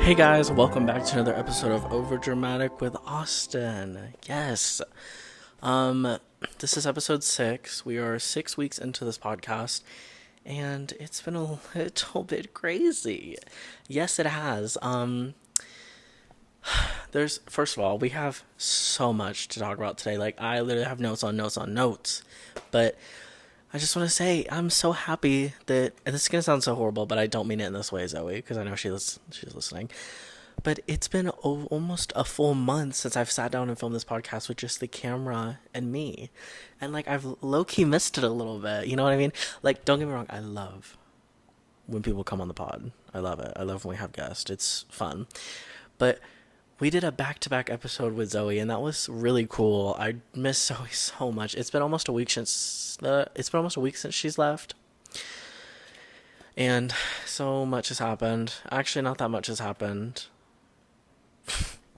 Hey guys, welcome back to another episode of Overdramatic with Austin. Yes. Um this is episode 6. We are 6 weeks into this podcast and it's been a little bit crazy. Yes, it has. There's first of all, we have so much to talk about today. Like I literally have notes on notes on notes. But I just want to say I'm so happy that, and this is gonna sound so horrible, but I don't mean it in this way, Zoe, because I know she's listening. But it's been almost a full month since I've sat down and filmed this podcast with just the camera and me, and like I've low key missed it a little bit. You know what I mean? Like, don't get me wrong, I love when people come on the pod. I love it. I love when we have guests. It's fun, but we did a back-to-back episode with Zoe, and that was really cool. I miss Zoe so much. It's been almost a week since she's left, and so much has happened. Actually, not that much has happened,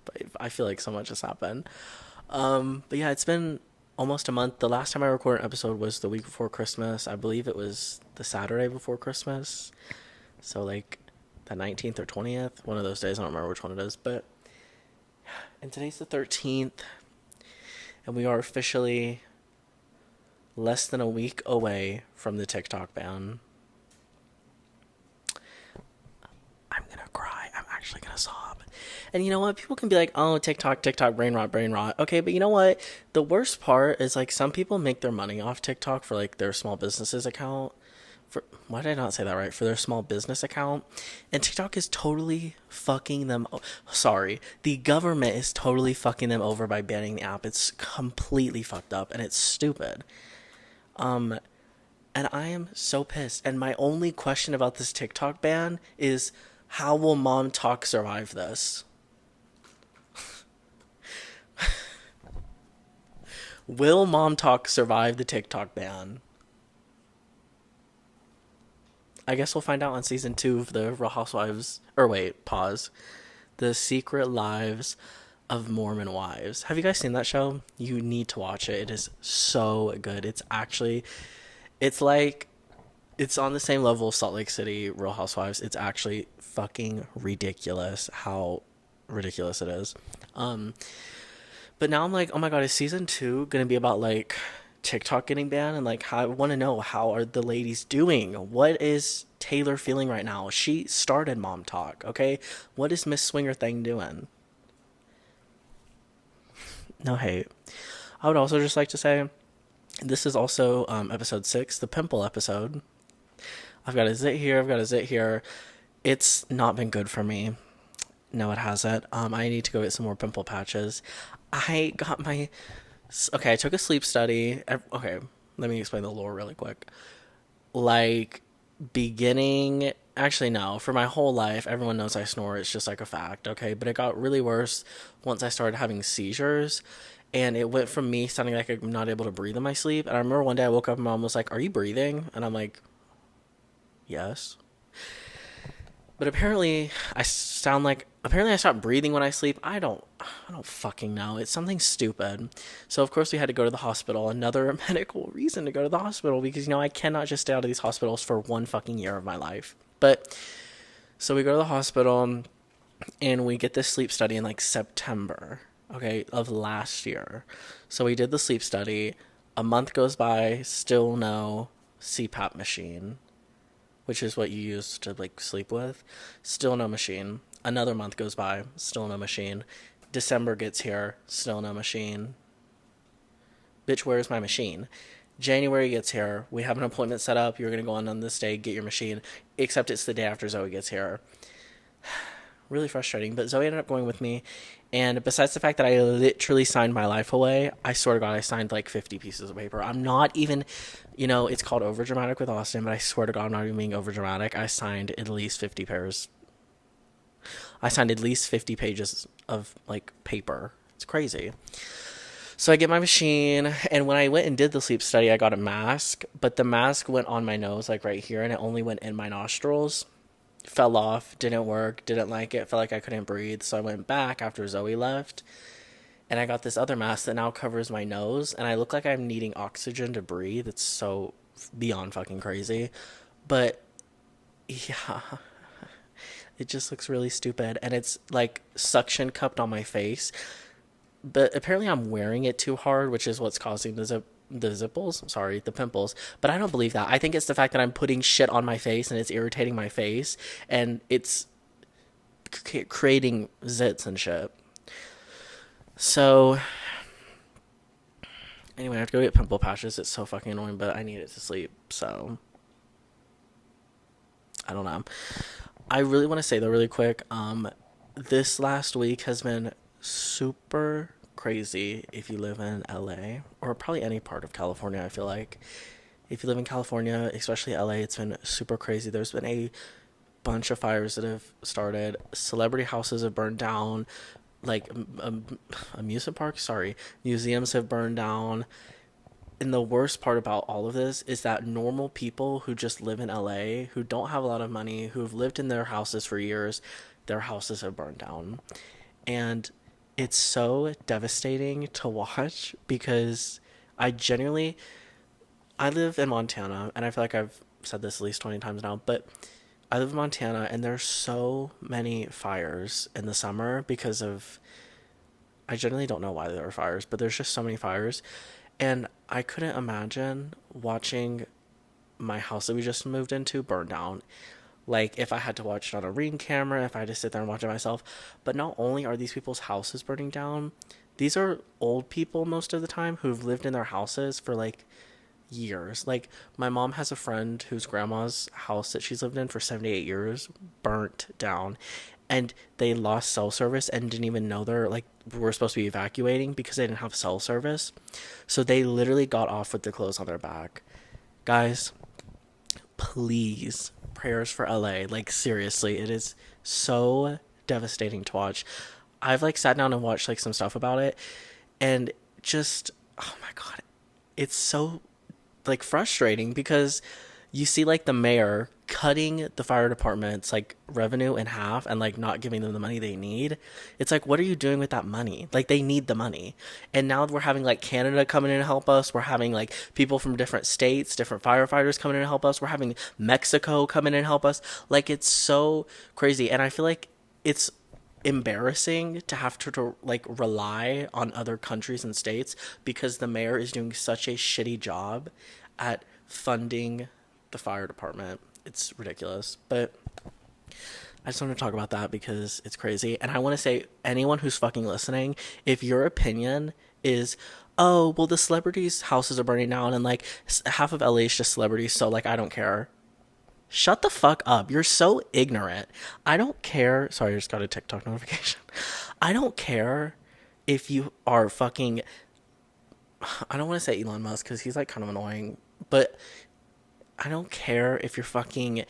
but I feel like so much has happened. But yeah, it's been almost a month. The last time I recorded an episode was the week before Christmas. I believe it was the Saturday before Christmas. So like the 19th or 20th, one of those days. I don't remember which one it is, but. And today's the 13th, and we are officially less than a week away from the TikTok ban. I'm gonna cry. I'm actually gonna sob. And you know what? People can be like, oh, TikTok, brain rot, brain rot. Okay, but you know what? The worst part is, like, some people make their money off TikTok for, like, their small businesses account. Why did I not say that right? For their small business account. And TikTok is totally fucking them. Sorry. The government is totally fucking them over by banning the app. It's completely fucked up and it's stupid. And I am so pissed. And my only question about this TikTok ban is, how will Mom Talk survive this? Will Mom Talk survive the TikTok ban? I guess we'll find out on season 2 of the Real Housewives. Or wait, pause. The Secret Lives of Mormon Wives. Have you guys seen that show? You need to watch it. It is so good. It's like, it's on the same level as Salt Lake City Real Housewives. It's actually fucking ridiculous how ridiculous it is. But now I'm like, oh my god, is season 2 gonna be about like TikTok getting banned? And like, I want to know, how are the ladies doing? What is Taylor feeling right now? She started Mom Talk, okay? What is Miss Swinger thing doing? No hate. I would also just like to say, this is also episode 6, the pimple episode. I've got a zit here, I've got a zit here. It's not been good for me. No, it hasn't. I need to go get some more pimple patches. I took a sleep study. Okay, let me explain the lore really quick. Like, actually, no, for my whole life, everyone knows I snore. It's just like a fact, okay? But it got really worse once I started having seizures. And it went from me sounding like I'm not able to breathe in my sleep. And I remember one day I woke up and Mom was like, "Are you breathing?" And I'm like, "Yes." But apparently I stopped breathing when I sleep. I don't fucking know. It's something stupid. So of course we had to go to the hospital. Another medical reason to go to the hospital, because you know I cannot just stay out of these hospitals for one fucking year of my life. But so we go to the hospital and we get this sleep study in like September, okay, of last year. So we did the sleep study. A month goes by, still no CPAP machine, which is what you use to like sleep with. Still no machine. Another month goes by, still no machine. December gets here, still no machine. Bitch, where's my machine? January gets here. We have an appointment set up. You're going to go on this day, get your machine. Except it's the day after Zoe gets here. Really frustrating. But Zoe ended up going with me. And besides the fact that I literally signed my life away, I swear to God, I signed like 50 pieces of paper. I'm not even, it's called Overdramatic with Austin, but I swear to God, I'm not even being overdramatic. I signed at least 50 pages of like paper. It's crazy. So I get my machine, and when I went and did the sleep study, I got a mask, but the mask went on my nose, like right here, and it only went in my nostrils. Fell off, didn't work, didn't like it, felt like I couldn't breathe. So I went back after Zoe left, and I got this other mask that now covers my nose, and I look like I'm needing oxygen to breathe. It's so beyond fucking crazy. But yeah, It just looks really stupid, and it's like suction cupped on my face. But apparently, I'm wearing it too hard, which is what's causing the zipples. Sorry, the pimples. But I don't believe that. I think it's the fact that I'm putting shit on my face and it's irritating my face, and it's creating zits and shit. So anyway, I have to go get pimple patches. It's so fucking annoying, but I need it to sleep. So I don't know. I really want to say though, really quick, this last week has been super crazy if you live in LA or probably any part of California. I feel like if you live in California, especially LA, it's been super crazy. There's been a bunch of fires that have started. Celebrity houses have burned down. Like amusement parks, sorry, museums have burned down. And the worst part about all of this is that normal people who just live in LA, who don't have a lot of money, who've lived in their houses for years, their houses have burned down. And it's so devastating to watch because I genuinely, I live in Montana, and I feel like I've said this at least 20 times now, but I live in Montana, and there's so many fires in the summer because of, I generally don't know why there are fires, but there's just so many fires. And I couldn't imagine watching my house that we just moved into burn down. Like, if I had to watch it on a Ring camera, if I had to sit there and watch it myself. But not only are these people's houses burning down, these are old people most of the time who've lived in their houses for like years. Like, my mom has a friend whose grandma's house that she's lived in for 78 years burnt down, and they lost cell service and didn't even know they're like were supposed to be evacuating because they didn't have cell service. So they literally got off with their clothes on their back. Guys, please, prayers for LA. Like, seriously, it is so devastating to watch. I've like sat down and watched like some stuff about it, and just, oh my god, it's so like frustrating because you see like the mayor cutting the fire department's like revenue in half and like not giving them the money they need. It's like, what are you doing with that money? Like, they need the money. And now we're having like Canada coming in to help us. We're having like people from different states, different firefighters coming in to help us. We're having Mexico come in and help us. Like, it's so crazy. And I feel like it's embarrassing to have to like rely on other countries and states because the mayor is doing such a shitty job at funding the fire department. It's ridiculous. But I just want to talk about that because it's crazy. And I want to say, anyone who's fucking listening, if your opinion is, oh, well, the celebrities' houses are burning down and like half of LA is just celebrities, so like I don't care. Shut the fuck up. You're so ignorant. I don't care. Sorry, I just got a TikTok notification. I don't care if you are fucking, I don't want to say Elon Musk because he's like kind of annoying, but I don't care if you're fucking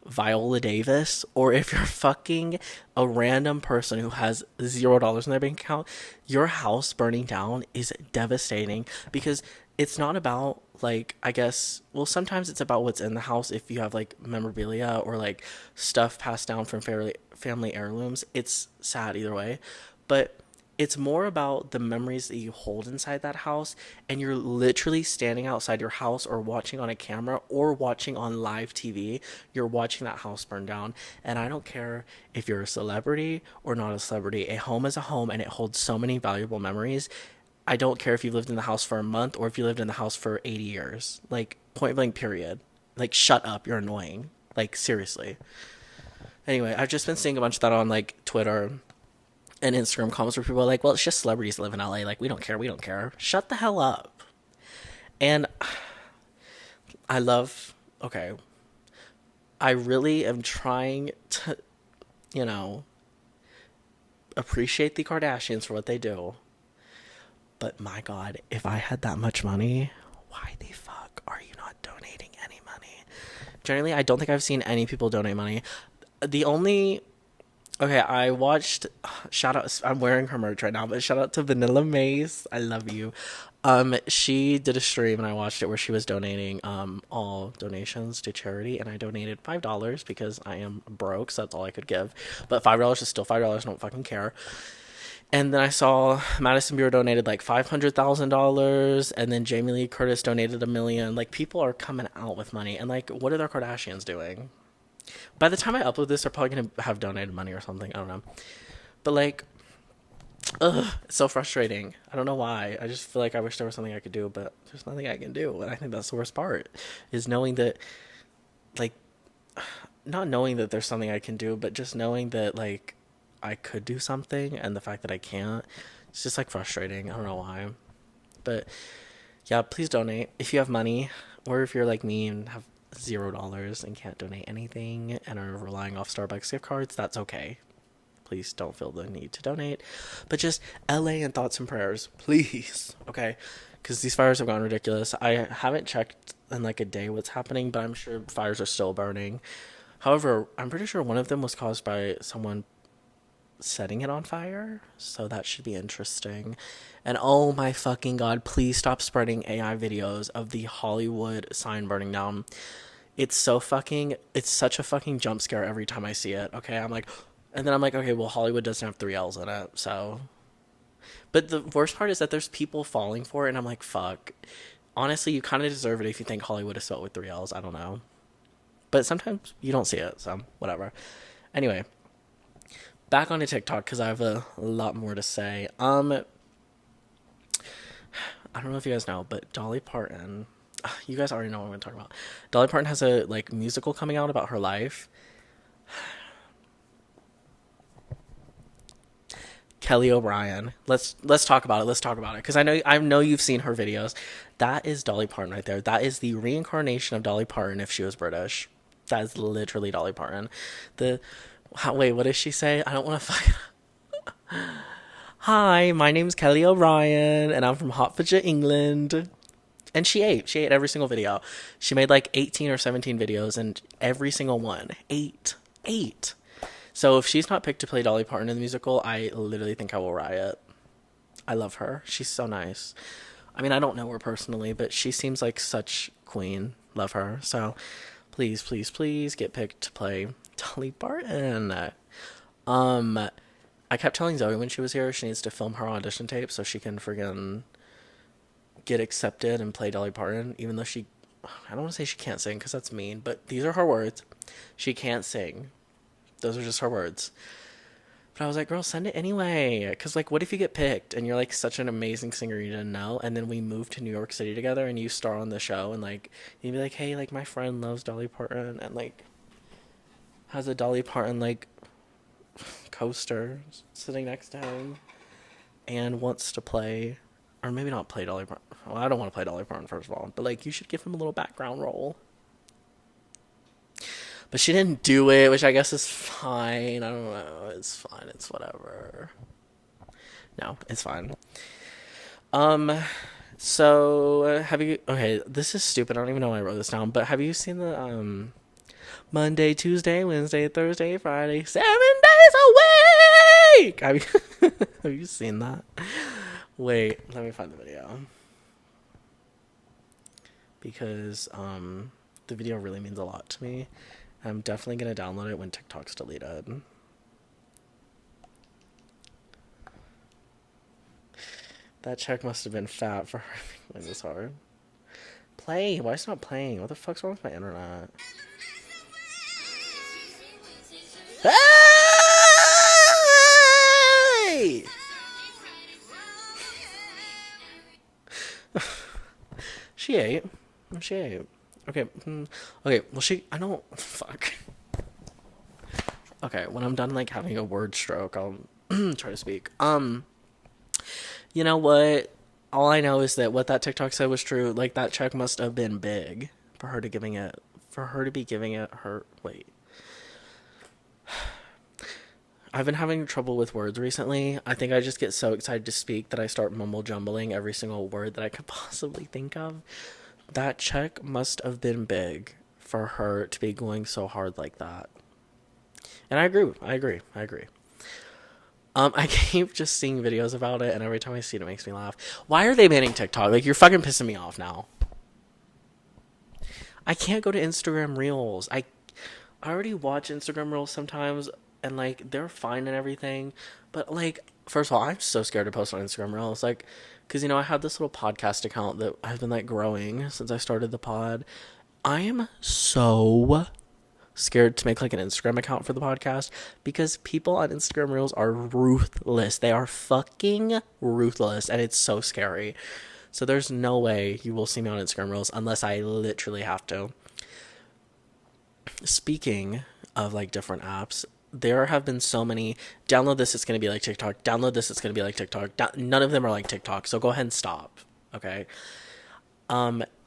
Viola Davis or if you're fucking a random person who has $0 in their bank account. Your house burning down is devastating because it's not about like, I guess, well, sometimes it's about what's in the house. If you have like memorabilia or like stuff passed down from family heirlooms, it's sad either way. But it's more about the memories that you hold inside that house, and you're literally standing outside your house or watching on a camera or watching on live TV. You're watching that house burn down, and I don't care if you're a celebrity or not a celebrity. A home is a home, and it holds so many valuable memories. I don't care if you lived in the house for a month or if you lived in the house for 80 years. Like, point blank period. Like, shut up, you're annoying. Like, seriously. Anyway, I've just been seeing a bunch of that on like Twitter and Instagram comments where people are like, well, it's just celebrities that live in LA. Like, we don't care. Shut the hell up. And I love, okay, I really am trying to, you know, appreciate the Kardashians for what they do. But my God, if I had that much money, why the fuck are you not donating any money? Generally, I don't think I've seen any people donate money. The only, okay, I watched, shout out, I'm wearing her merch right now, but shout out to Vanilla Mace. I love you. She did a stream and I watched it where she was donating all donations to charity, and I donated $5 because I am broke, so that's all I could give. But $5 is still $5, I don't fucking care. And then I saw Madison Beer donated like $500,000, and then Jamie Lee Curtis donated $1 million. Like, people are coming out with money, and like, what are the Kardashians doing? By the time I upload this, they're probably gonna have donated money or something. I don't know. But like, ugh, it's so frustrating. I don't know why. I just feel like I wish there was something I could do, but there's nothing I can do. And I think that's the worst part, is knowing that, like, not knowing that there's something I can do, but just knowing that, like, I could do something, and the fact that I can't, it's just, like, frustrating. I don't know why. But, yeah, please donate if you have money, or if you're like me and have $0 and can't donate anything and are relying off Starbucks gift cards, that's okay. Please don't feel the need to donate. But just LA and thoughts and prayers, please. Okay? Because these fires have gone ridiculous. I haven't checked in like a day what's happening, but I'm sure fires are still burning. However, I'm pretty sure one of them was caused by someone setting it on fire. So that should be interesting. And oh my fucking god, please stop spreading AI videos of the Hollywood sign burning down. It's such a fucking jump scare every time I see it. Okay, and then I'm like, okay, well, Hollywood doesn't have 3 L's in it, so. But the worst part is that there's people falling for it, and I'm like, fuck. Honestly, you kind of deserve it if you think Hollywood is spelled with 3 L's. I don't know. But sometimes you don't see it, so whatever. Anyway, back onto TikTok, because I have a lot more to say. I don't know if you guys know, but Dolly Parton, you guys already know what I'm going to talk about. Dolly Parton has a like musical coming out about her life. Kelly O'Brien. Let's talk about it. Let's talk about it, because I know you've seen her videos. That is Dolly Parton right there. That is the reincarnation of Dolly Parton if she was British. That is literally Dolly Parton. Wait, what does she say? I don't want to fight. Hi, my name's Kelly O'Brien, and I'm from Hertfordshire, England. And she ate every single video. She made like 18 or 17 videos, and every single one ate. So if she's not picked to play Dolly Parton in the musical, I literally think I will riot. I love her. She's so nice. I mean, I don't know her personally, but she seems like such queen. Love her. So please, please, please get picked to play Dolly Parton. I kept telling Zoe when she was here she needs to film her audition tape so she can friggin' get accepted and play Dolly Parton, even though I don't want to say she can't sing because that's mean, but these are her words. She can't sing. Those are just her words. But I was like, girl, send it anyway. Because, like, what if you get picked and you're, like, such an amazing singer you didn't know, and then we move to New York City together and you star on the show, and, like, you'd be like, hey, like, my friend loves Dolly Parton and, like, has a Dolly Parton, like, coaster sitting next to him and wants to play, or maybe not play Dolly Parton. Well, I don't want to play Dolly Parton, first of all, but, like, you should give him a little background role. But she didn't do it, which I guess is fine. I don't know. It's fine. It's whatever. No, it's fine. So have you? Okay, this is stupid. I don't even know why I wrote this down. But have you seen the Monday, Tuesday, Wednesday, Thursday, Friday, 7 days a week? Have you seen that? Wait, let me find the video. Because the video really means a lot to me. I'm definitely going to download it when TikTok's deleted. That check must have been fat for her being this hard. Play! Why is it not playing? What the fuck's wrong with my internet? Hey! She ate. Okay. Okay, well, I don't... Fuck. Okay, when I'm done, like, having a word stroke, I'll try to speak. You know what? All I know is that what that TikTok said was true. Like, that check must have been big for her to be giving it her... Wait. I've been having trouble with words recently. I think I just get so excited to speak that I start mumble-jumbling every single word that I could possibly think of. That check must have been big for her to be going so hard like that. And I agree. I keep just seeing videos about it, and every time I see it, it makes me laugh. Why are they banning TikTok? Like, you're fucking pissing me off now. I can't go to Instagram Reels. I already watch Instagram Reels sometimes, and, like, they're fine and everything. But, like, first of all, I'm so scared to post on Instagram Reels. Like, because, you know, I have this little podcast account that I've been, like, growing since I started the pod. I am so scared to make like an Instagram account for the podcast because people on Instagram Reels are ruthless. They are fucking ruthless, and it's so scary. So there's no way you will see me on Instagram Reels unless I literally have to. Speaking of like different apps, there have been so many. Download this, it's going to be like TikTok. Download this, it's going to be like TikTok. None of them are like TikTok. So go ahead and stop. Okay.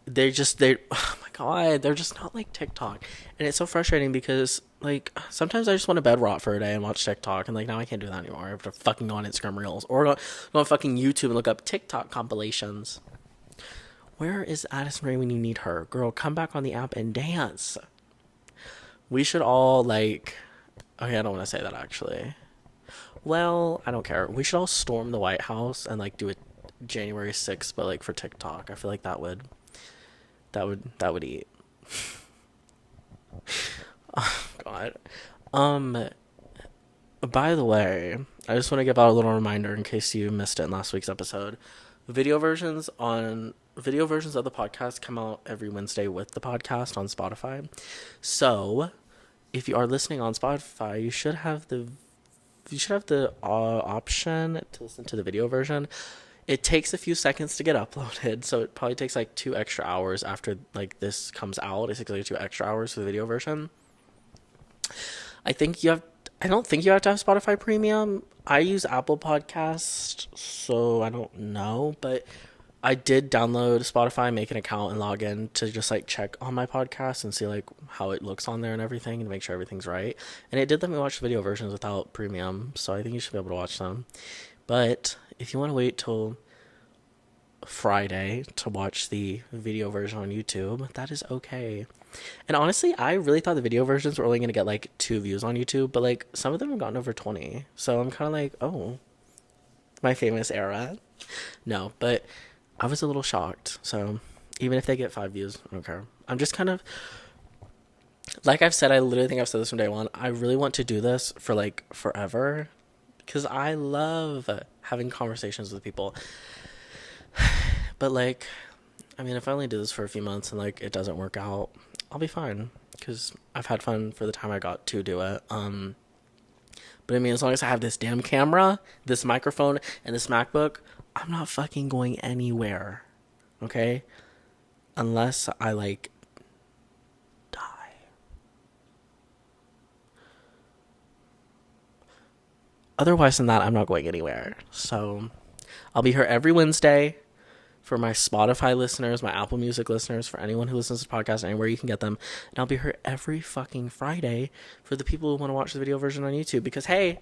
They oh my God, they're just not like TikTok. And it's so frustrating because like sometimes I just want to bed rot for a day and watch TikTok, and like now I can't do that anymore. I have to fucking go on Instagram Reels or go on fucking YouTube and look up TikTok compilations. Where is Addison Rae when you need her? Girl, come back on the app and dance. We should all like, okay, I don't want to say that actually. Well, I don't care. We should all storm the White House and like do it January 6th, but like for TikTok. I feel like that would eat. Oh God. By the way, I just want to give out a little reminder in case you missed it in last week's episode. Video versions of the podcast come out every Wednesday with the podcast on Spotify. So, if you are listening on Spotify, you should have the option to listen to the video version. It takes a few seconds to get uploaded, so it probably takes like 2 extra hours after like this comes out. It takes like 2 extra hours for the video version. I don't think you have to have Spotify Premium. I use Apple Podcast, so I don't know, but I did download Spotify, make an account, and log in to just like check on my podcast and see like how it looks on there and everything, and make sure everything's right. And it did let me watch the video versions without premium, so I think you should be able to watch them. But if you want to wait till Friday to watch the video version on YouTube, that is okay. And honestly, I really thought the video versions were only going to get like 2 views on YouTube, but like some of them have gotten over 20. So I'm kind of like, oh, my famous era. No, but I was a little shocked. So even if they get 5 views, I don't care. I'm just kind of, like I've said, I literally think I've said this from day one. I really want to do this for like forever because I love having conversations with people. But like, I mean, if I only do this for a few months and like it doesn't work out, I'll be fine because I've had fun for the time I got to do it. But I mean, as long as I have this damn camera, this microphone, and this MacBook, I'm not fucking going anywhere. Okay? Unless I like die. Otherwise than that, I'm not going anywhere. So I'll be here every Wednesday. For my Spotify listeners, my Apple Music listeners, for anyone who listens to the podcast, anywhere you can get them. And I'll be here every fucking Friday for the people who want to watch the video version on YouTube. Because, hey,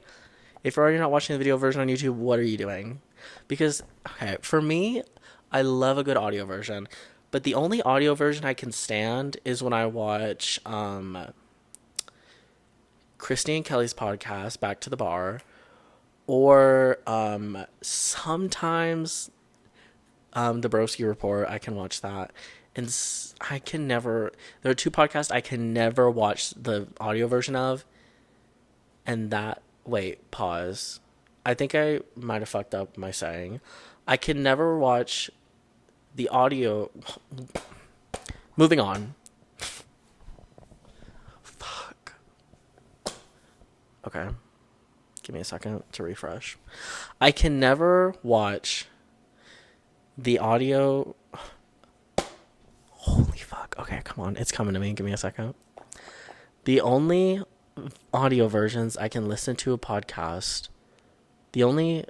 if you're already not watching the video version on YouTube, what are you doing? Because, okay, for me, I love a good audio version. But the only audio version I can stand is when I watch Christy and Kelly's podcast, Back to the Bar. Or sometimes... the Broski Report, I can watch that. And I can never, there are 2 podcasts I can never watch the audio version of. And that, wait, pause. I think I might have fucked up my saying. I can never watch the audio. Moving on. Fuck. Okay. Give me a second to refresh. I can never watch the audio. Holy fuck. Okay, come on. It's coming to me. Give me a second. The only audio versions I can listen to a podcast, the only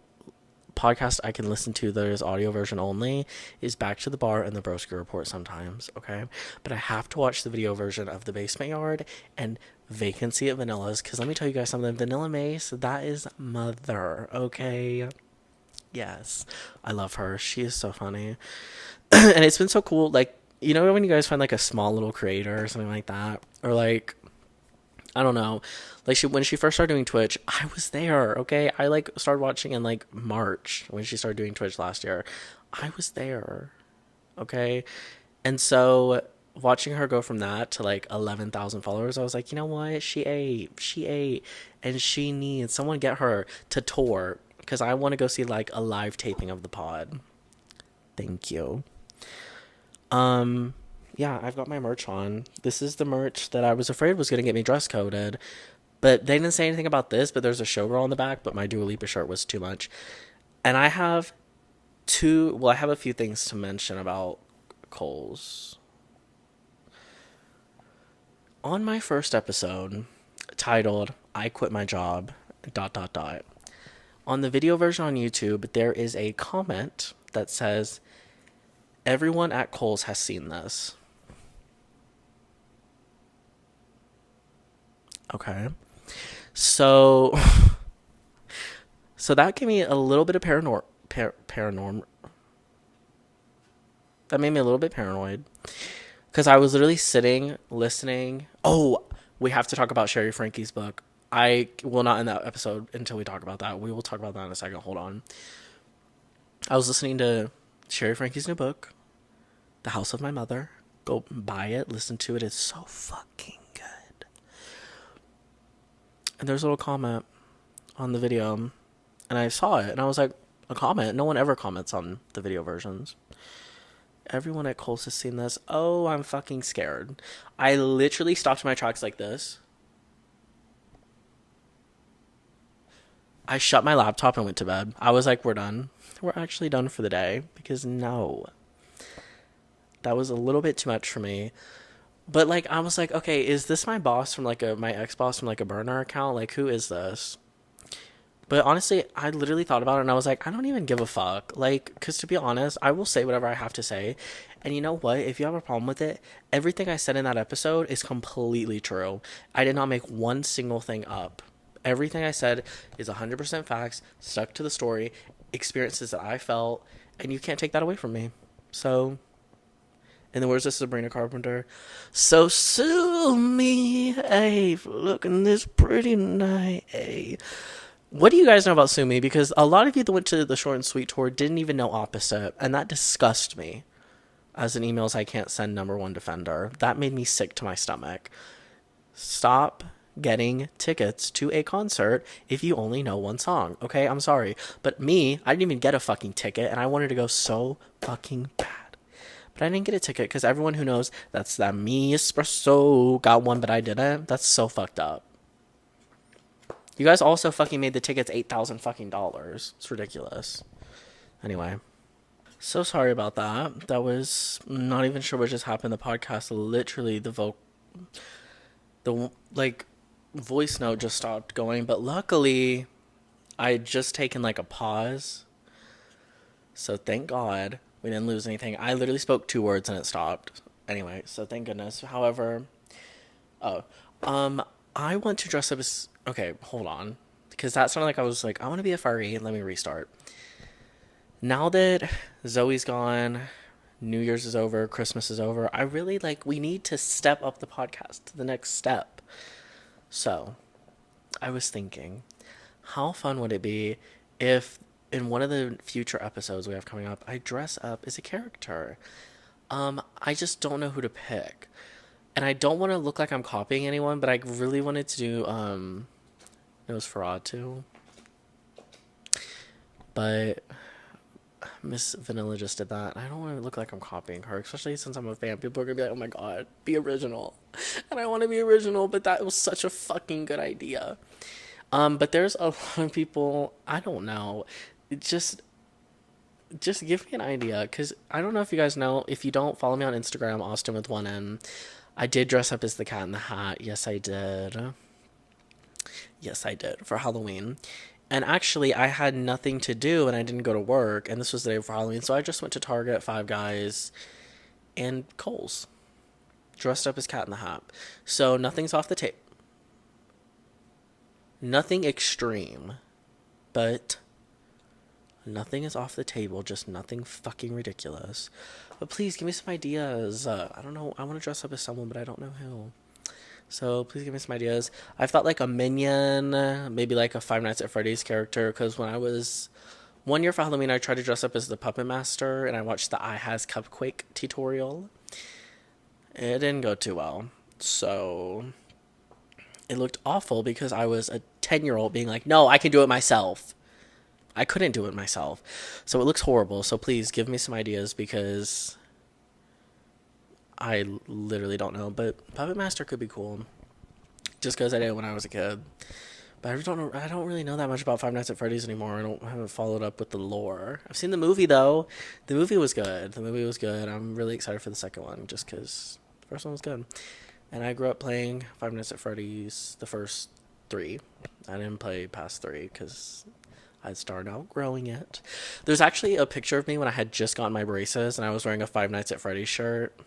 podcast I can listen to that is audio version only is Back to the Bar and the Broski Report sometimes, okay? But I have to watch the video version of The Basement Yard and Vacancy at Vanilla's, because let me tell you guys something. Vanilla Mace, that is mother, okay? Yes, I love her. She is so funny. And it's been so cool. Like, you know, when you guys find like a small little creator or something like that, or like, I don't know, like when she first started doing Twitch, I was there. Okay. I like started watching in like March when she started doing Twitch last year. I was there. Okay. And so watching her go from that to like 11,000 followers, I was like, you know what? She ate, and she needs someone get her to tour. Because I want to go see, like, a live taping of the pod. Thank you. yeah, I've got my merch on. This is the merch that I was afraid was going to get me dress coded. But they didn't say anything about this, but there's a showgirl on the back, but my Dua Lipa shirt was too much. And I have I have a few things to mention about Kohl's. On my first episode, titled I Quit My Job, dot, dot, dot, on the video version on YouTube, there is a comment that says, everyone at Kohl's has seen this. Okay. So, so that gave me a little bit of paranorm. That made me a little bit paranoid. Because I was literally sitting, listening. Oh, we have to talk about Sherry Frankie's book. I will not end that episode until we talk about that. We will talk about that in a second. Hold on. I was listening to Sherry Frankie's new book, The House of My Mother. Go buy it. Listen to it. It's so fucking good. And there's a little comment on the video. And I saw it. And I was like, a comment? No one ever comments on the video versions. Everyone at Kohl's has seen this. Oh, I'm fucking scared. I literally stopped my tracks like this. I shut my laptop and went to bed. I was like, we're done. We're actually done for the day. Because no. That was a little bit too much for me. But like, I was like, okay, is this my boss from like my ex-boss from like a burner account? Like, who is this? But honestly, I literally thought about it and I was like, I don't even give a fuck. Like, because to be honest, I will say whatever I have to say. And you know what? If you have a problem with it, everything I said in that episode is completely true. I did not make one single thing up. Everything I said is 100% facts, stuck to the story, experiences that I felt, and you can't take that away from me. So, in the words of Sabrina Carpenter, so sue me, hey, for looking this pretty night, hey. What do you guys know about Sue Me? Because a lot of you that went to the Short and Sweet tour didn't even know Opposite, and that disgusts me. As an emails I can't send #1 defender. That made me sick to my stomach. Stop getting tickets to a concert if you only know one song. Okay, I'm sorry. But me, I didn't even get a fucking ticket, and I wanted to go so fucking bad. But I didn't get a ticket because everyone who knows that's that me espresso got one, but I didn't. That's so fucked up. You guys also fucking made the tickets $8,000 fucking dollars. It's ridiculous. Anyway. So sorry about that. That was not even sure what just happened. The podcast, literally the voice note just stopped going. But luckily, I had just taken like a pause. So thank God we didn't lose anything. I literally spoke 2 words and it stopped. Anyway, so thank goodness. However, I want to dress up as... Okay, hold on. Because that sounded like I was like, I want to be a furry. Let me restart. Now that Zoe's gone, New Year's is over, Christmas is over, I really we need to step up the podcast to the next step. So, I was thinking, how fun would it be if in one of the future episodes we have coming up, I dress up as a character? I just don't know who to pick. And I don't want to look like I'm copying anyone, but I really wanted to do, Nosferatu. But Miss Vanilla just did that. I don't want to look like I'm copying her, especially since I'm a fan. People are going to be like, oh my god, be original. And I want to be original, but that was such a fucking good idea. But there's a lot of people, I don't know, just give me an idea, because I don't know if you guys know, if you don't follow me on Instagram, Austin with 1 N, I did dress up as the Cat in the Hat. Yes, I did. Yes, I did, for Halloween. And actually, I had nothing to do, and I didn't go to work, and this was the day before Halloween, so I just went to Target, Five Guys, and Kohl's, dressed up as Cat in the Hat. So nothing's off the tape. Nothing extreme, but nothing is off the table, just nothing fucking ridiculous. But please, give me some ideas. I don't know, I want to dress up as someone, but I don't know who. So please give me some ideas. I've thought like a Minion, maybe like a Five Nights at Freddy's character, because when I was 1 year for Halloween, I tried to dress up as the Puppet Master, and I watched the I Has Cupquake tutorial. It didn't go too well. So it looked awful because I was a 10-year-old being like, no, I can do it myself. I couldn't do it myself. So it looks horrible. So please give me some ideas, because I literally don't know, but Puppet Master could be cool. Just because I did it when I was a kid. But I don't know. I don't really know that much about Five Nights at Freddy's anymore. I haven't followed up with the lore. I've seen the movie though. The movie was good. I'm really excited for the second one, just because the first one was good. And I grew up playing Five Nights at Freddy's, the first three. I didn't play past three because I started outgrowing it. There's actually a picture of me when I had just gotten my braces and I was wearing a Five Nights at Freddy's shirt.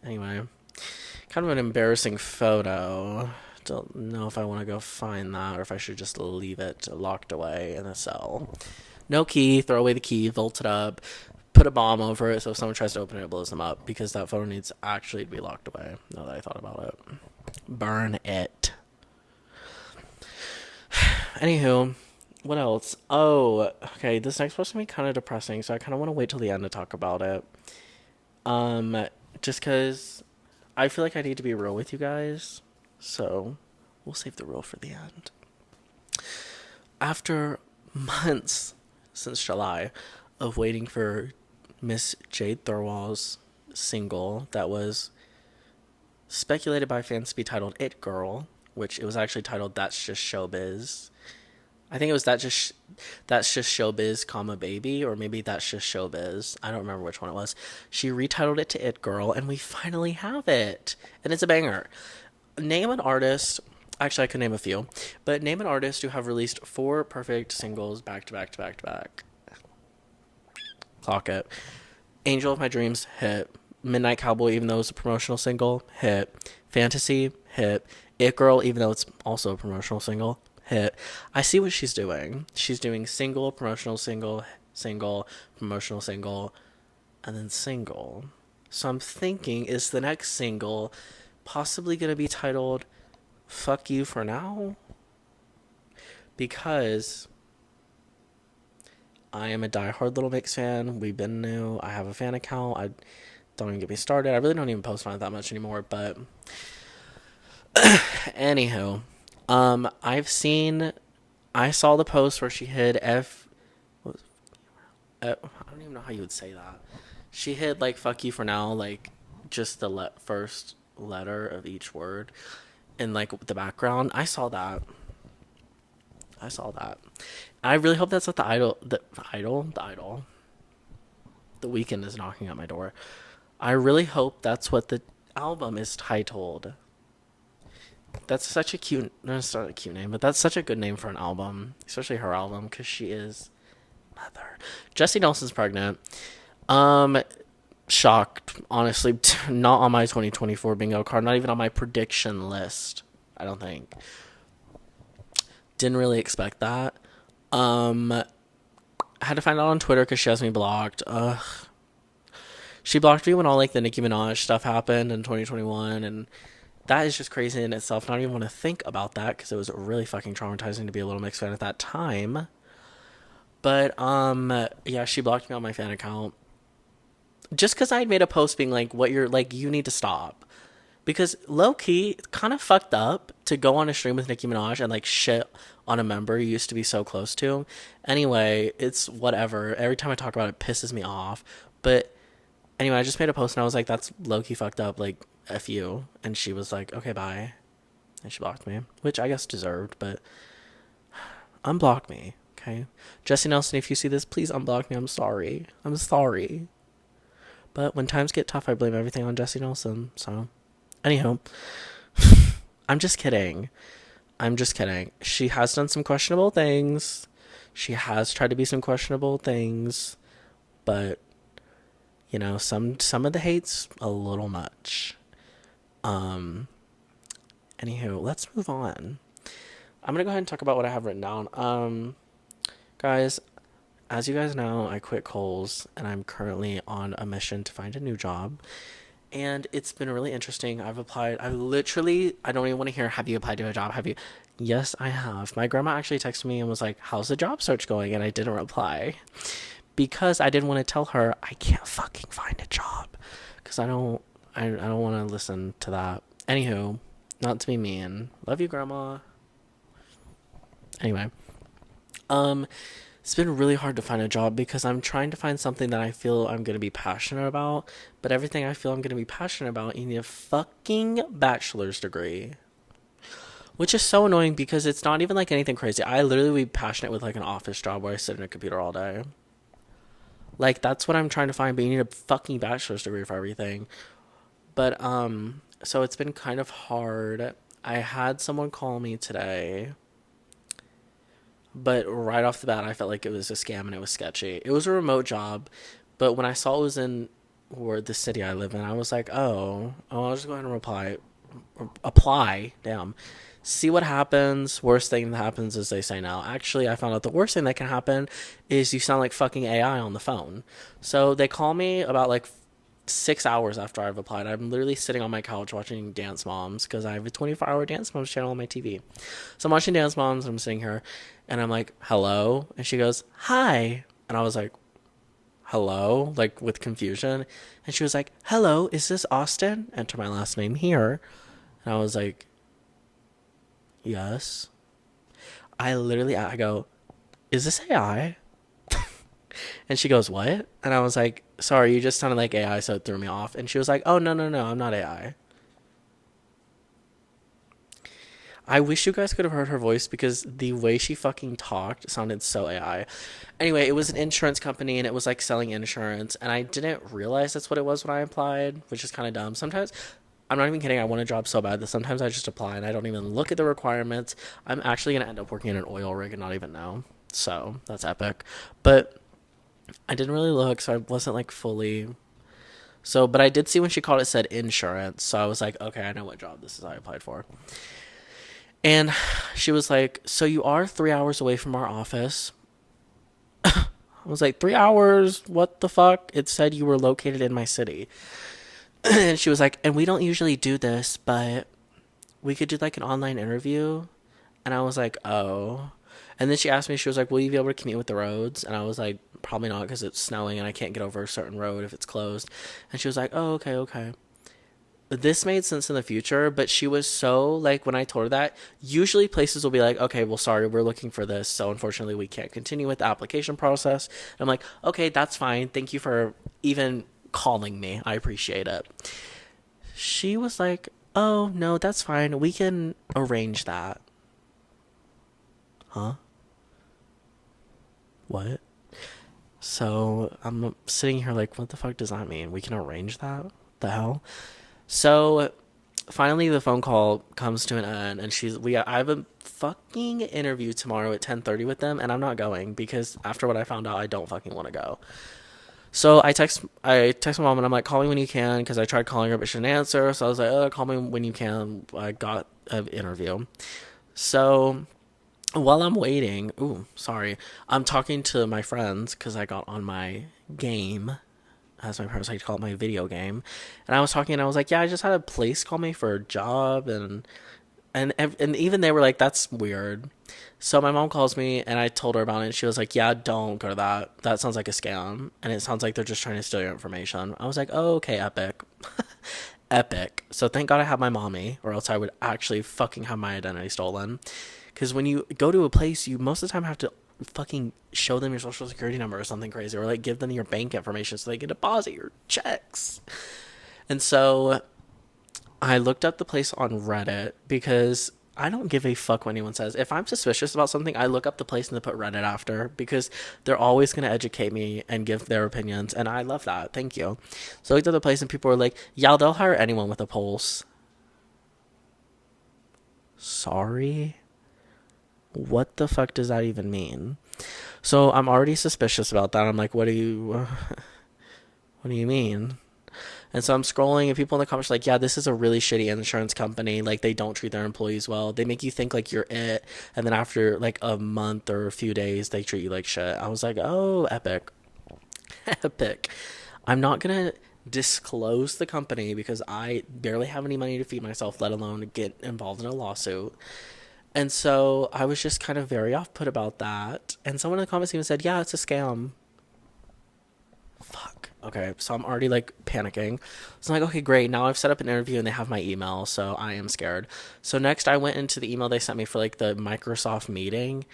Anyway, kind of an embarrassing photo. Don't know if I want to go find that or if I should just leave it locked away in a cell. No key, throw away the key, vault it up, put a bomb over it so if someone tries to open it, it blows them up because that photo needs actually to be locked away now that I thought about it. Burn it. Anywho, what else? Oh, okay, this next one's gonna be kind of depressing, so I kind of want to wait till the end to talk about it. Just because I feel like I need to be real with you guys. So we'll save the real for the end. After months since July of waiting for Miss Jade Thirlwall's single that was speculated by fans to be titled It Girl, which it was actually titled That's Just Showbiz. I think it was That's Just Showbiz, comma baby, or maybe That's Just Showbiz. I don't remember which one it was. She retitled it to It Girl, and we finally have it. And it's a banger. Name an artist. Actually, I could name a few, but name an artist who have released 4 perfect singles back to back to back to back. Clock it. Angel of My Dreams, hit. Midnight Cowboy, even though it's a promotional single, hit. Fantasy, hit. It Girl, even though it's also a promotional single, hit. I see what she's doing. She's doing single, promotional single, single, promotional single, and then single. So I'm thinking, is the next single possibly going to be titled Fuck You For Now? Because I am a diehard Little Mix fan. We've been new. I have a fan account. I don't even get me started. I really don't even post on it that much anymore. But anywho, I saw the post where she hid I don't even know how you would say that. She hid like "fuck you for now," like just the first letter of each word, in like the background. I saw that. I really hope that's what the idol. The Weeknd is knocking at my door. I really hope that's what the album is titled. That's such a cute. No, it's not a cute name, but that's such a good name for an album, especially her album, because she is mother. Jessie Nelson's pregnant. Shocked, honestly. Not on my 2024 bingo card. Not even on my prediction list. I don't think. Didn't really expect that. I had to find out on Twitter because she has me blocked. She blocked me when all like the Nicki Minaj stuff happened in 2021, and that is just crazy in itself. I don't even want to think about that because it was really fucking traumatizing to be a Little Mix fan at that time. But yeah, she blocked me on my fan account just because I had made a post being like, "What you're like, you need to stop." Because low key, kind of fucked up to go on a stream with Nicki Minaj and like shit on a member you used to be so close to. Anyway, it's whatever. Every time I talk about it, it pisses me off. But anyway, I just made a post and I was like, that's low key fucked up. Like, F you. And she was like, okay, bye. And she blocked me, which I guess deserved, but unblock me, okay? Jessie Nelson, if you see this, please unblock me. I'm sorry. But when times get tough, I blame everything on Jessie Nelson. So, anyhow, I'm just kidding. She has done some questionable things. She has tried to be some questionable things, but you know, some of the hate's a little much. Anywho, let's move on. I'm gonna go ahead and talk about what I have written down. Guys, as you guys know, I quit Kohl's and I'm currently on a mission to find a new job. And it's been really interesting. I've applied. I don't even want to hear, have you applied to a job? Have you? Yes, I have. My grandma actually texted me and was like, how's the job search going? And I didn't reply because I didn't want to tell her I can't fucking find a job because I don't want to listen to that. Anywho, not to be mean. Love you, grandma. Anyway, It's been really hard to find a job because I'm trying to find something that I feel I'm going to be passionate about, but everything I feel I'm going to be passionate about, you need a fucking bachelor's degree. Which is so annoying because it's not even like anything crazy. I literally would be passionate with like an office job where I sit in a computer all day. Like that's what I'm trying to find, but you need a fucking bachelor's degree for everything. But so it's been kind of hard. I had someone call me today, but right off the bat I felt like it was a scam and it was sketchy. It was a remote job, but when I saw it was in where the city I live in, I was like, I'll just go ahead and apply. Damn. See what happens. Worst thing that happens is they say no. Actually, I found out the worst thing that can happen is you sound like fucking AI on the phone. So they call me about like 6 hours after I've applied. I'm literally sitting on my couch watching Dance Moms because I have a 24-hour Dance Moms channel on my TV. So I'm watching Dance Moms and I'm sitting here and I'm like, hello? And she goes, hi. And I was like, hello? Like with confusion. And she was like, hello, is this Austin? Enter my last name here. And I was like, yes. I go, is this AI? And she goes, what? And I was like, sorry, you just sounded like AI, so it threw me off. And she was like, oh, no, no, no, I'm not AI. I wish you guys could have heard her voice because the way she fucking talked sounded so AI. Anyway, it was an insurance company and it was like selling insurance. And I didn't realize that's what it was when I applied, which is kind of dumb. Sometimes, I'm not even kidding, I want a job so bad that sometimes I just apply and I don't even look at the requirements. I'm actually going to end up working in an oil rig and not even know. So that's epic. But I didn't really look, so I wasn't like fully. So, but I did see when she called it said insurance. So I was like, okay, I know what job this is I applied for. And she was like, so you are 3 hours away from our office. I was like, 3 hours? What the fuck? It said you were located in my city. And she was like, and we don't usually do this, but we could do like an online interview. And I was like, oh. And then she asked me, she was like, will you be able to commute with the roads? And I was like, probably not because it's snowing and I can't get over a certain road if it's closed. And she was like, oh, okay, okay. This made sense in the future, but she was so like, when I told her that, usually places will be like, okay, well, sorry, we're looking for this. So unfortunately, we can't continue with the application process. And I'm like, okay, that's fine. Thank you for even calling me. I appreciate it. She was like, oh, no, that's fine. We can arrange that. Huh? What? So I'm sitting here like, what the fuck does that mean? We can arrange that? The hell? So finally the phone call comes to an end and I have a fucking interview tomorrow at 10:30 with them and I'm not going because after what I found out I don't fucking want to go. So I text my mom and I'm like, call me when you can because I tried calling her but she didn't answer. So I was like, call me when you can. I got an interview. So while I'm waiting, I'm talking to my friends because I got on my game, as my parents like to call it, my video game. And I was talking and I was like, yeah, I just had a place call me for a job. And even they were like, that's weird. So my mom calls me and I told her about it. And she was like, yeah, don't go to that. That sounds like a scam. And it sounds like they're just trying to steal your information. I was like, oh, okay, epic. Epic. So thank God I have my mommy, or else I would actually fucking have my identity stolen. Because when you go to a place, you most of the time have to fucking show them your social security number or something crazy, or like give them your bank information so they can deposit your checks. And so I looked up the place on Reddit because I don't give a fuck what anyone says. If I'm suspicious about something, I look up the place and then put Reddit after because they're always going to educate me and give their opinions. And I love that. Thank you. So I looked at the place and people were like, yeah, they'll hire anyone with a pulse. Sorry? What the fuck does that even mean? So I'm already suspicious about that. I'm like, what do you mean? And so I'm scrolling and people in the comments are like, yeah, this is a really shitty insurance company. Like they don't treat their employees well. They make you think like you're it. And then after like a month or a few days, they treat you like shit. I was like, oh, epic. Epic. I'm not going to disclose the company because I barely have any money to feed myself, let alone get involved in a lawsuit. And so I was just kind of very off put about that. And someone in the comments even said, yeah, it's a scam. Fuck. Okay, so I'm already like panicking. So I'm like, okay, great. Now I've set up an interview and they have my email, so I am scared. So next I went into the email they sent me for like the Microsoft meeting,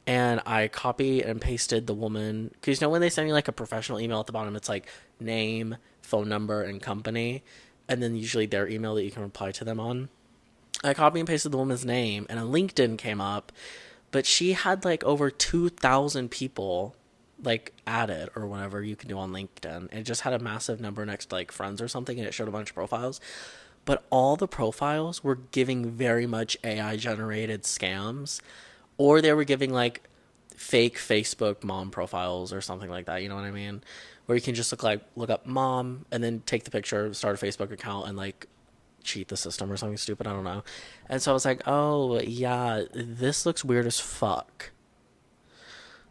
and I copied and pasted the woman, because you know when they send you like a professional email at the bottom, it's like name, phone number, and company, and then usually their email that you can reply to them on. I copied and pasted the woman's name, and a LinkedIn came up, but she had like over 2,000 people like added or whatever you can do on LinkedIn. It just had a massive number next to like friends or something, and it showed a bunch of profiles. But all the profiles were giving very much AI generated scams, or they were giving like fake Facebook mom profiles or something like that. You know what I mean? Where you can just look up mom and then take the picture, start a Facebook account, and like cheat the system or something stupid. I don't know. And so I was like, oh yeah, this looks weird as fuck.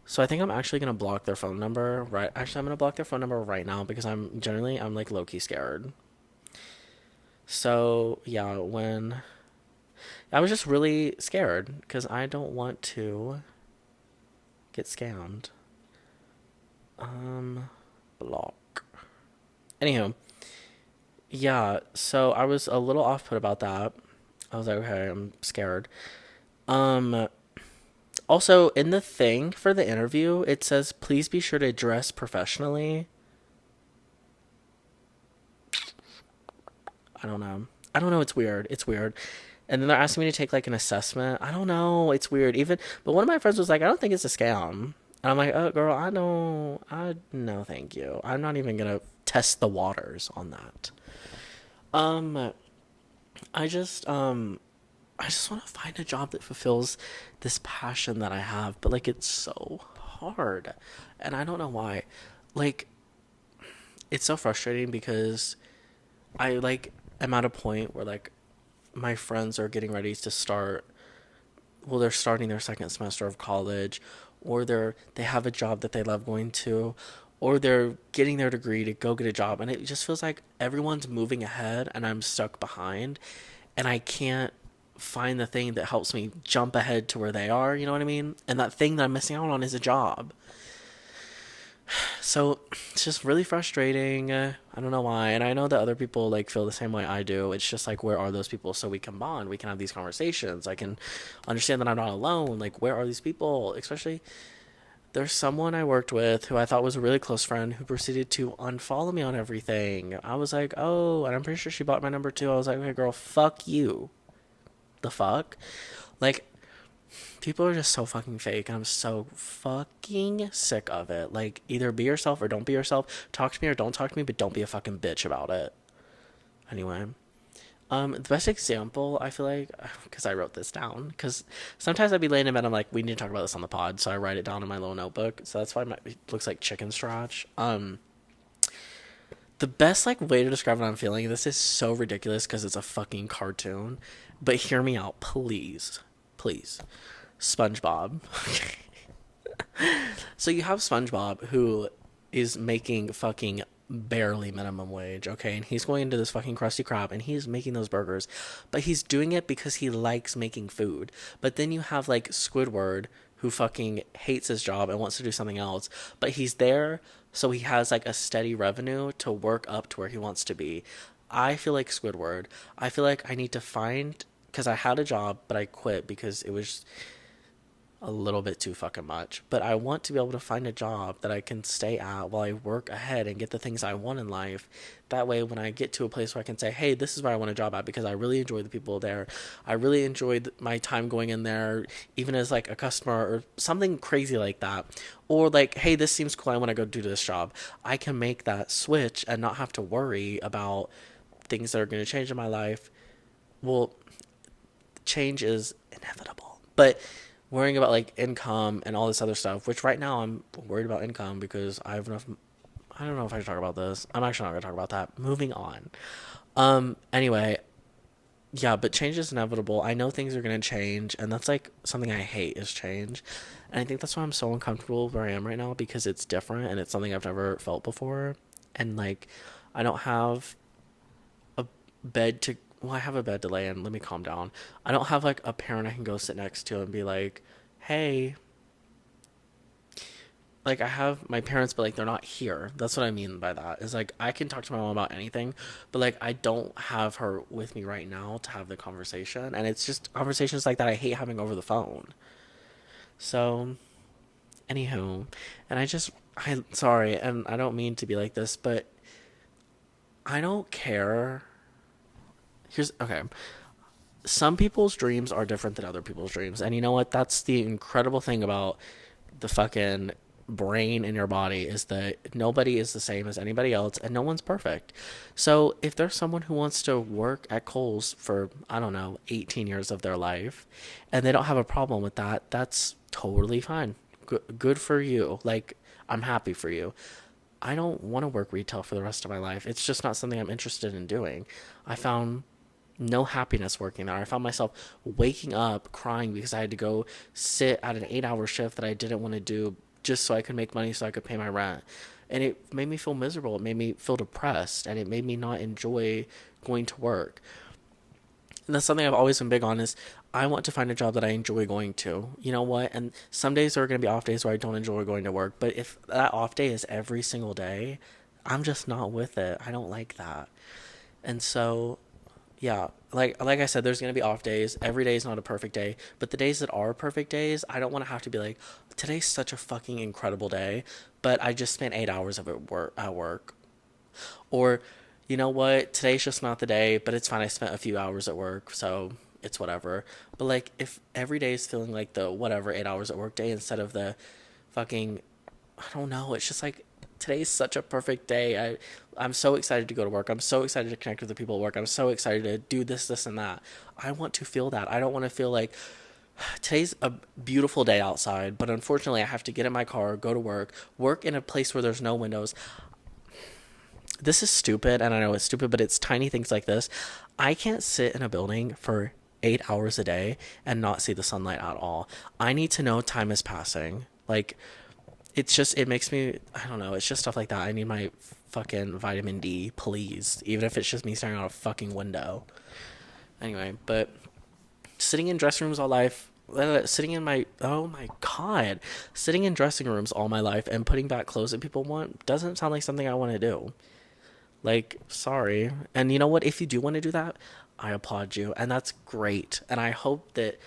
So I think I'm actually gonna block their phone number. Right? Actually, I'm gonna block their phone number right now because I'm like low key scared. So yeah, when I was just really scared because I don't want to get scammed. Block. Anywho, yeah. So I was a little off put about that. I was like, okay, I'm scared. Um. Also, in the thing for the interview, it says, please be sure to dress professionally. I don't know. I don't know. It's weird. It's weird. And then they're asking me to take like an assessment. I don't know. It's weird. Even, but one of my friends was like, I don't think it's a scam. And I'm like, oh, girl, I don't, I, no, thank you. I'm not even going to test the waters on that. Um, I just, um, I just want to find a job that fulfills this passion that I have, but like it's so hard. And I don't know why. Like, it's so frustrating because I like am at a point where like my friends are getting ready to start, well, they're starting their second semester of college, or they have a job that they love going to, or they're getting their degree to go get a job, and it just feels like everyone's moving ahead and I'm stuck behind, and I can't find the thing that helps me jump ahead to where they are, you know what I mean? And that thing that I'm missing out on is a job. So it's just really frustrating. I don't know why, and I know that other people like feel the same way I do. It's just like, where are those people so we can bond? We can have these conversations. I can understand that I'm not alone. Like, where are these people? Especially, there's someone I worked with who I thought was a really close friend who proceeded to unfollow me on everything. I was like, oh, and I'm pretty sure she bought my number too. I was like, okay, girl, fuck you. The fuck? Like, people are just so fucking fake, and I'm so fucking sick of it. Like, either be yourself or don't be yourself. Talk to me or don't talk to me, but don't be a fucking bitch about it. Anyway, the best example, I feel like, because I wrote this down, because sometimes I'd be laying in bed, I'm like, we need to talk about this on the pod, so I write it down in my little notebook. So that's why it looks like chicken scratch. The best like way to describe what I'm feeling. This is so ridiculous because it's a fucking cartoon, but hear me out, please, please. SpongeBob. So you have SpongeBob who is making fucking barely minimum wage, okay? And he's going into this fucking Krusty Krab and he's making those burgers. But he's doing it because he likes making food. But then you have like Squidward who fucking hates his job and wants to do something else. But he's there so he has like a steady revenue to work up to where he wants to be. I feel like Squidward. I feel like I need to find, because I had a job but I quit because it was a little bit too fucking much. But I want to be able to find a job that I can stay at while I work ahead and get the things I want in life. That way, when I get to a place where I can say, hey, this is where I want a job at because I really enjoy the people there. I really enjoyed my time going in there, even as like a customer or something crazy like that. Or like, hey, this seems cool. I want to go do this job. I can make that switch and not have to worry about things that are going to change in my life. Well, change is inevitable. But worrying about like income and all this other stuff, which right now I'm worried about income because I have enough. I don't know if I should talk about this. I'm actually not going to talk about that. Moving on. Anyway, yeah, but change is inevitable. I know things are going to change, and that's like something I hate is change. And I think that's why I'm so uncomfortable where I am right now because it's different and it's something I've never felt before. And like, I don't have a bed to, well, I have a bed to lay in. Let me calm down. I don't have like a parent I can go sit next to and be like, hey, like I have my parents, but like they're not here. That's what I mean by that. Is like I can talk to my mom about anything, but like I don't have her with me right now to have the conversation. And it's just conversations like that I hate having over the phone. So Anywho, and I sorry, and I don't mean to be like this, but I don't care. Here's okay. Some people's dreams are different than other people's dreams. And you know what? That's the incredible thing about the fucking brain in your body, is that nobody is the same as anybody else and no one's perfect. So if there's someone who wants to work at Kohl's for, I don't know, 18 years of their life and they don't have a problem with that, that's totally fine. Good for you. Like, I'm happy for you. I don't want to work retail for the rest of my life. It's just not something I'm interested in doing. I found no happiness working there. I found myself waking up crying because I had to go sit at an 8-hour shift that I didn't want to do just so I could make money so I could pay my rent. And it made me feel miserable. It made me feel depressed, and it made me not enjoy going to work. And that's something I've always been big on, is I want to find a job that I enjoy going to. You know what? And some days are going to be off days where I don't enjoy going to work. But if that off day is every single day, I'm just not with it. I don't like that. And so, yeah, like I said, there's gonna be off days. Every day is not a perfect day, but the days that are perfect days, I don't want to have to be like, today's such a fucking incredible day, but I just spent 8 hours of it at work. Or, you know what, today's just not the day, but it's fine. I spent a few hours at work, so it's whatever. But like, if every day is feeling like the whatever 8 hours at work day instead of the fucking, I don't know. It's just like, today's such a perfect day. I'm so excited to go to work. I'm so excited to connect with the people at work. I'm so excited to do this, and that. I want to feel that. I don't want to feel like today's a beautiful day outside, but unfortunately I have to get in my car, go to work in a place where there's no windows. This is stupid, and I know it's stupid, but it's tiny things like this. I can't sit in a building for 8 hours a day and not see the sunlight at all. I need to know time is passing. Like, it's just, it makes me, I don't know, it's just stuff like that. I need my fucking vitamin D, please, even if it's just me staring out a fucking window. Anyway, but sitting in dressing rooms all life, sitting in my, oh my god, sitting in dressing rooms all my life and putting back clothes that people want doesn't sound like something I want to do. Like, sorry. And you know what? If you do want to do that, I applaud you. And that's great. And I hope that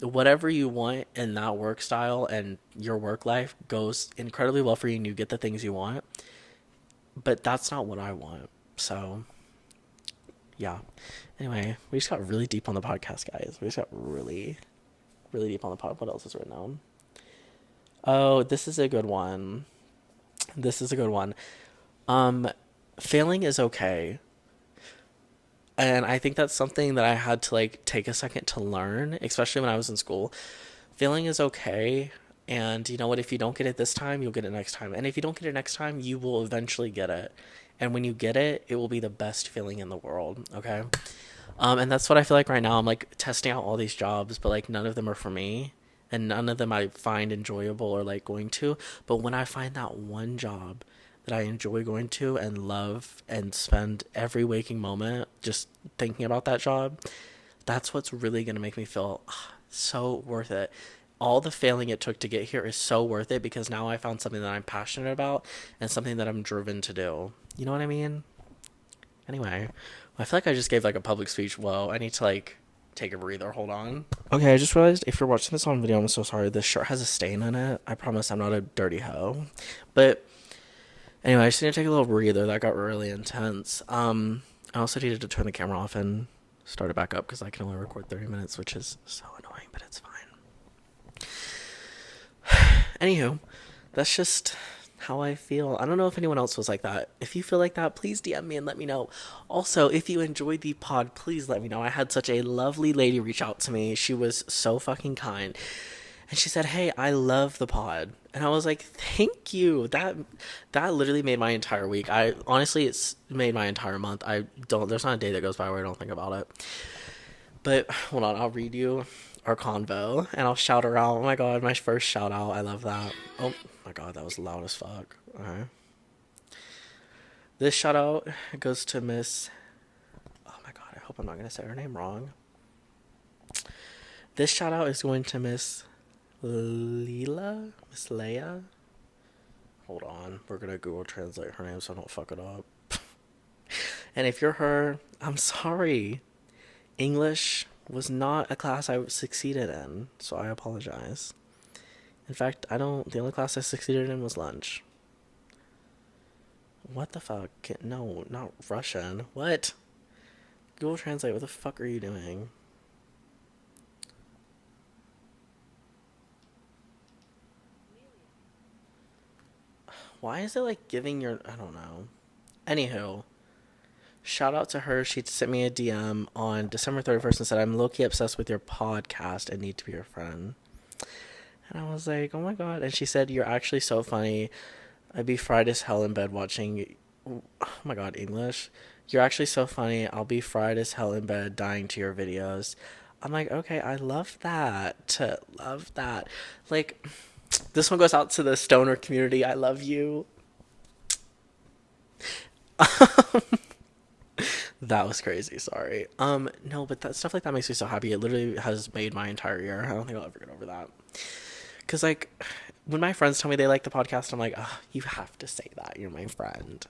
whatever you want in that work style and your work life goes incredibly well for you and you get the things you want. But that's not what I want. So, yeah. Anyway, we just got really deep on the podcast, guys. We just got really, really deep on the pod. What else is written down? Oh, this is a good one. This is a good one. Failing is okay. And I think that's something that I had to like take a second to learn, especially when I was in school. Failing is okay. And you know what? If you don't get it this time, you'll get it next time. And if you don't get it next time, you will eventually get it. And when you get it, it will be the best feeling in the world. Okay. And that's what I feel like right now. I'm like testing out all these jobs, but like none of them are for me. And none of them I find enjoyable or like going to. But when I find that one job that I enjoy going to and love and spend every waking moment just thinking about that job, that's what's really going to make me feel so worth it. All the failing it took to get here is so worth it because now I found something that I'm passionate about and something that I'm driven to do. You know what I mean? Anyway, I feel like I just gave like a public speech. Whoa, I need to like take a breather. Hold on. Okay, I just realized if you're watching this on video, I'm so sorry. This shirt has a stain on it. I promise I'm not a dirty hoe. But anyway, I just need to take a little breather. That got really intense. I also needed to turn the camera off and start it back up because I can only record 30 minutes, which is so annoying, but it's fine. Anywho, that's just how I feel. I don't know if anyone else was like that. If you feel like that, please DM me and let me know. Also, if you enjoyed the pod, please let me know. I had such a lovely lady reach out to me. She was so fucking kind. And she said, "Hey, I love the pod." And I was like, "Thank you." That literally made my entire week. I honestly, it's made my entire month. There's not a day that goes by where I don't think about it. But hold on, I'll read you our convo and I'll shout her out. Oh my god, my first shout out. I love that. Oh my god, that was loud as fuck. Okay. This shout out goes to Miss, oh my god, I hope I'm not going to say her name wrong. This shout out is going to Miss Miss Leia. Hold on, we're going to Google Translate her name so I don't fuck it up. And if you're her, I'm sorry. English was not a class I succeeded in, so I apologize. In fact, I don't. The only class I succeeded in was lunch. What the fuck? No, not Russian. What? Google Translate. What the fuck are you doing? Why is it like giving your? I don't know. Anywho, shout out to her. She sent me a DM on December 31st and said, "I'm low key obsessed with your podcast and need to be your friend." And I was like, "Oh my god!" And she said, "You're actually so funny. I'd be fried as hell in bed watching." Oh my god, English. You're actually so funny. I'll be fried as hell in bed dying to your videos. I'm like, okay, I love that. Love that. Like, this one goes out to the stoner community. I love you. That was crazy. Sorry. No, but that stuff like that makes me so happy. It literally has made my entire year. I don't think I'll ever get over that. Cause like, when my friends tell me they like the podcast, I'm like, oh, you have to say that. You're my friend.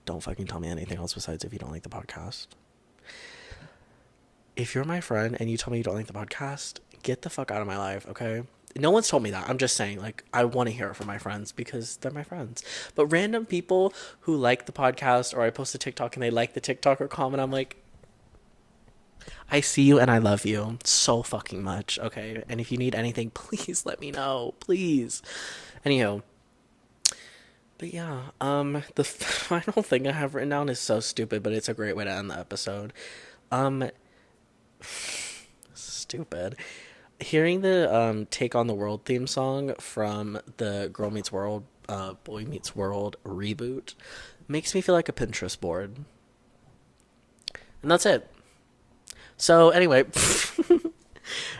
Don't fucking tell me anything else besides if you don't like the podcast. If you're my friend and you tell me you don't like the podcast, get the fuck out of my life, okay? No one's told me that. I'm just saying, like, I want to hear it from my friends because they're my friends. But random people who like the podcast, or I post a TikTok and they like the TikTok or comment, I'm like, I see you and I love you so fucking much, okay? And if you need anything, please let me know. Please. Anyhow. But yeah, the final thing I have written down is so stupid, but it's a great way to end the episode. Um, Stupid. Hearing the Take on the World theme song from the Girl Meets World, Boy Meets World reboot makes me feel like a Pinterest board. And that's it. So anyway,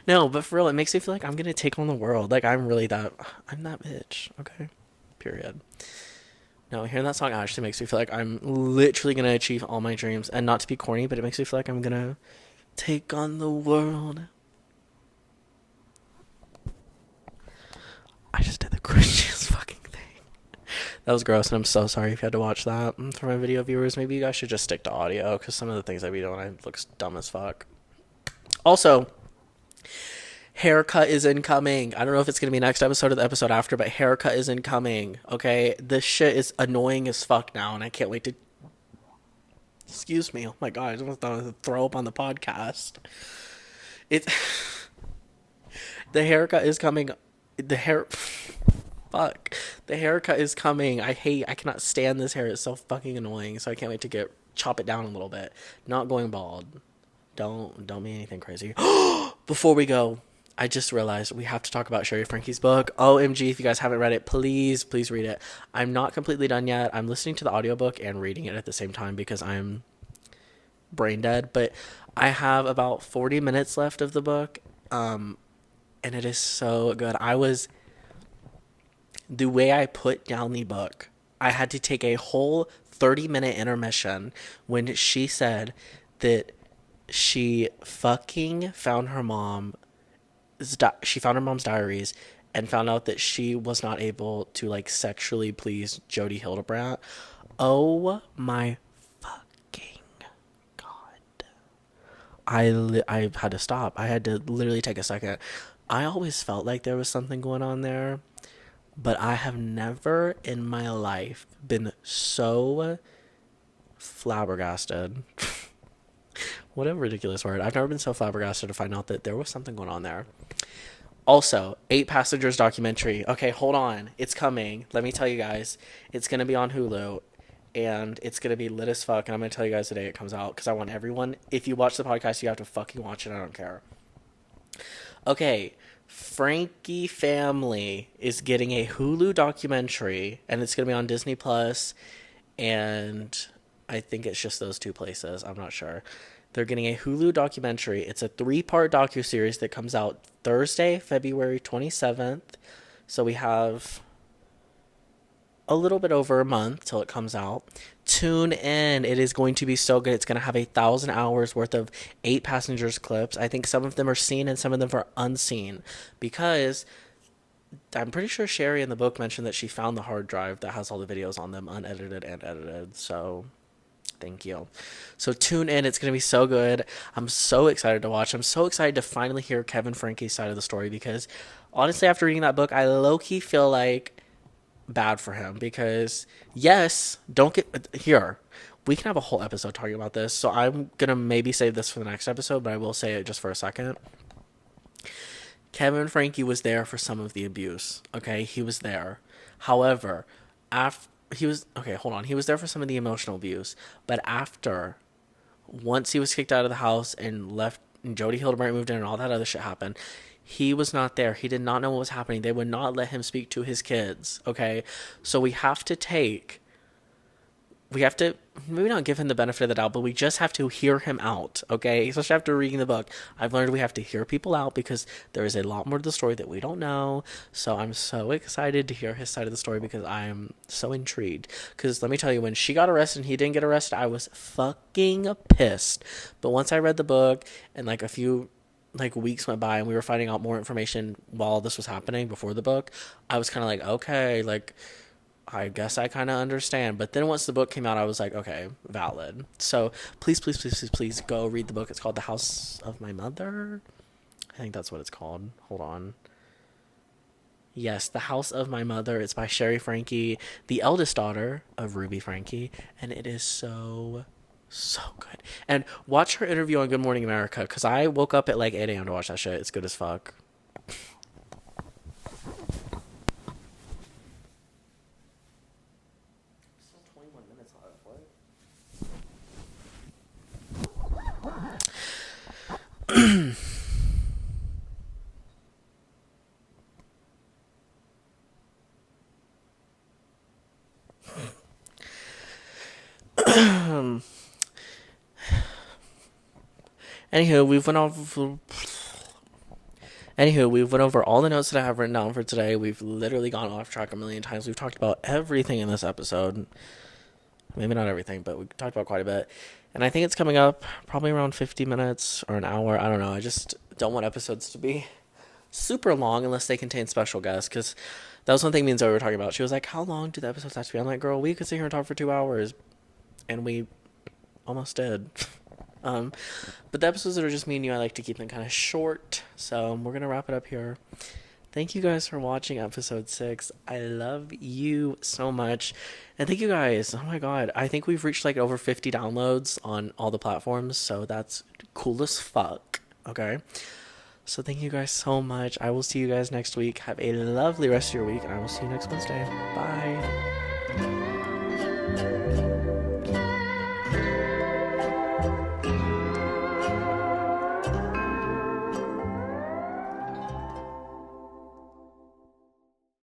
no, but for real, it makes me feel like I'm gonna take on the world. Like I'm that bitch. Okay, period. No, hearing that song actually makes me feel like I'm literally gonna achieve all my dreams, and not to be corny, but it makes me feel like I'm gonna take on the world. I just did the cringiest fucking thing. That was gross, and I'm so sorry if you had to watch that. For my video viewers, maybe you guys should just stick to audio, because some of the things I be doing, I looks dumb as fuck. Also, haircut is incoming. I don't know if it's going to be next episode or the episode after, but haircut is incoming, okay? This shit is annoying as fuck now, and I can't wait to... Excuse me. Oh my god, I just want to throw up on the podcast. It... The haircut is coming... The hair... Fuck. The haircut is coming. I cannot stand this hair. It's so fucking annoying, so I can't wait to chop it down a little bit. Not going bald. Don't be anything crazy. Before we go, I just realized we have to talk about Sherry Frankie's book. OMG, if you guys haven't read it, please read it. I'm not completely done yet. I'm listening to the audiobook and reading it at the same time because I'm brain dead. But I have about 40 minutes left of the book, and it is so good. The way I put down the book, I had to take a whole 30-minute intermission when she said that she fucking found her mom's diaries and found out that she was not able to like sexually please Jody Hildebrandt. Oh my fucking god. I had to stop. I had to literally take a second. I always felt like there was something going on there, but I have never in my life been so flabbergasted. What a ridiculous word. I've never been so flabbergasted to find out that there was something going on there. Also, 8 Passengers documentary. Okay, hold on. It's coming. Let me tell you guys. It's going to be on Hulu, and it's going to be lit as fuck, and I'm going to tell you guys the day it comes out, because I want everyone, if you watch the podcast, you have to fucking watch it. I don't care. Okay, Frankie Family is getting a Hulu documentary, and it's going to be on Disney Plus, and I think it's just those 2 places. I'm not sure. They're getting a Hulu documentary. It's a 3-part docuseries that comes out Thursday, February 27th. So we have a little bit over a month till it comes out. Tune in. It is going to be so good. It's going to have 1,000 hours worth of 8 Passengers clips. I think some of them are seen and some of them are unseen, because I'm pretty sure Sherry in the book mentioned that she found the hard drive that has all the videos on them, unedited and edited. So Thank you. So tune in. It's going to be so good. I'm so excited to watch. I'm so excited to finally hear Kevin Frankie's side of the story because honestly, after reading that book, I low key feel like bad for him because, yes, don't get here. We can have a whole episode talking about this. So I'm going to maybe save this for the next episode, but I will say it just for a second. Kevin Frankie was there for some of the abuse. Okay, he was there. However, after he was okay, hold on. He was there for some of the emotional abuse, but after once he was kicked out of the house and left, and Jody Hildebrand moved in, and all that other shit happened. He was not there. He did not know what was happening. They would not let him speak to his kids. Okay, so we have to maybe not give him the benefit of the doubt, but we just have to hear him out, okay? Especially after reading the book. I've learned we have to hear people out because there is a lot more to the story that we don't know. So I'm so excited to hear his side of the story because I am so intrigued. Because let me tell you, when she got arrested and he didn't get arrested, I was fucking pissed. But once I read the book and like a few weeks went by and we were finding out more information while this was happening before the book, I was kind of like, okay, like I guess I kind of understand. But then once the book came out, I was like, okay, valid. So please, please, please, please, please go read the book. It's called The House of My Mother. I think that's what it's called. Hold on. Yes, The House of My Mother. It's by Sherry Frankie, the eldest daughter of Ruby Frankie. And it is so, so good. And watch her interview on Good Morning America because I woke up at like 8 a.m. to watch that shit. It's good as fuck. Anywho, we've went over all the notes that I have written down for today. We've literally gone off track a million times. We've talked about everything in this episode. Maybe not everything, but we talked about quite a bit. And I think it's coming up probably around 50 minutes or an hour. I don't know. I just don't want episodes to be super long unless they contain special guests. Because that was one thing me and Zoe were talking about. She was like, how long do the episodes have to be? I'm like, girl, we could sit here and talk for 2 hours. And we almost did. But the episodes that are just me and you, I like to keep them kind of short. So we're going to wrap it up here. Thank you guys for watching episode 6. I love you so much. And thank you guys. Oh my God. I think we've reached like over 50 downloads on all the platforms. So that's cool as fuck. Okay. So thank you guys so much. I will see you guys next week. Have a lovely rest of your week. And I will see you next Wednesday. Bye.